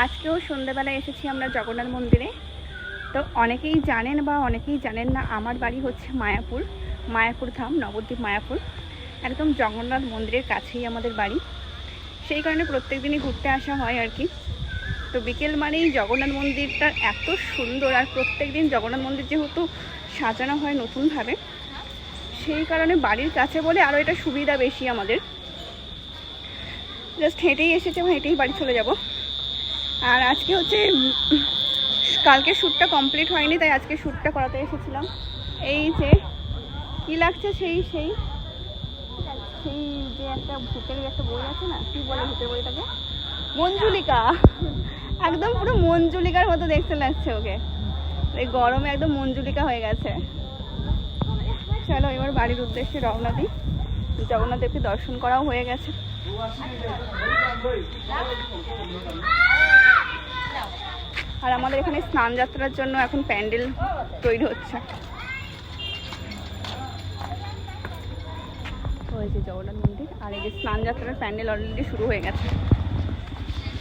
আজকেও সন্ধ্যাবেলায় এসেছি আমরা জগন্নাথ মন্দিরে। তো অনেকেই জানেন বা অনেকেই জানেন না, আমার বাড়ি হচ্ছে মায়াপুর ধাম, নবদ্বীপ মায়াপুর, একদম জগন্নাথ মন্দিরের কাছেই আমাদের বাড়ি। সেই কারণে প্রত্যেক দিনই ঘুরতে আসা হয় আর কি। তো বিকেল মানেই জগন্নাথ মন্দিরটা এত সুন্দর, আর প্রত্যেক দিন জগন্নাথ মন্দির যেহেতু সাজানো হয় নতুনভাবে, সেই কারণে বাড়ির কাছে বলে আরও এটা সুবিধা বেশি আমাদের। জাস্ট হেঁটেই এসেছে এবং হেঁটেই বাড়ি চলে যাব। আর আজকে হচ্ছে কালকে শ্যুটটা কমপ্লিট হয়নি, তাই আজকে শ্যুটটা করাতে এসেছিলাম। এই যে কী লাগছে, সেই সেই সেই যে একটা ভূতের একটা বই আছে না, কী বলে ভূতের বইটাকে, মঞ্জুলিকা। একদম পুরো মঞ্জুলিকার মতো দেখতে লাগছে ওকে। এই গরমে একদম মঞ্জুলিকা হয়ে গেছে। চলো এবার বাড়ির উদ্দেশ্যে রওনা দিই। জগন্নাথ দেবকে দর্শন করাও হয়ে গেছে। আর আমাদের এখানে স্নান যাত্রার জন্য এখন প্যান্ডেল তৈরি হচ্ছে। ওই যে জগন্নাথ মন্দির, আর এই যে স্নান যাত্রার প্যান্ডেল অলরেডি শুরু হয়ে গেছে।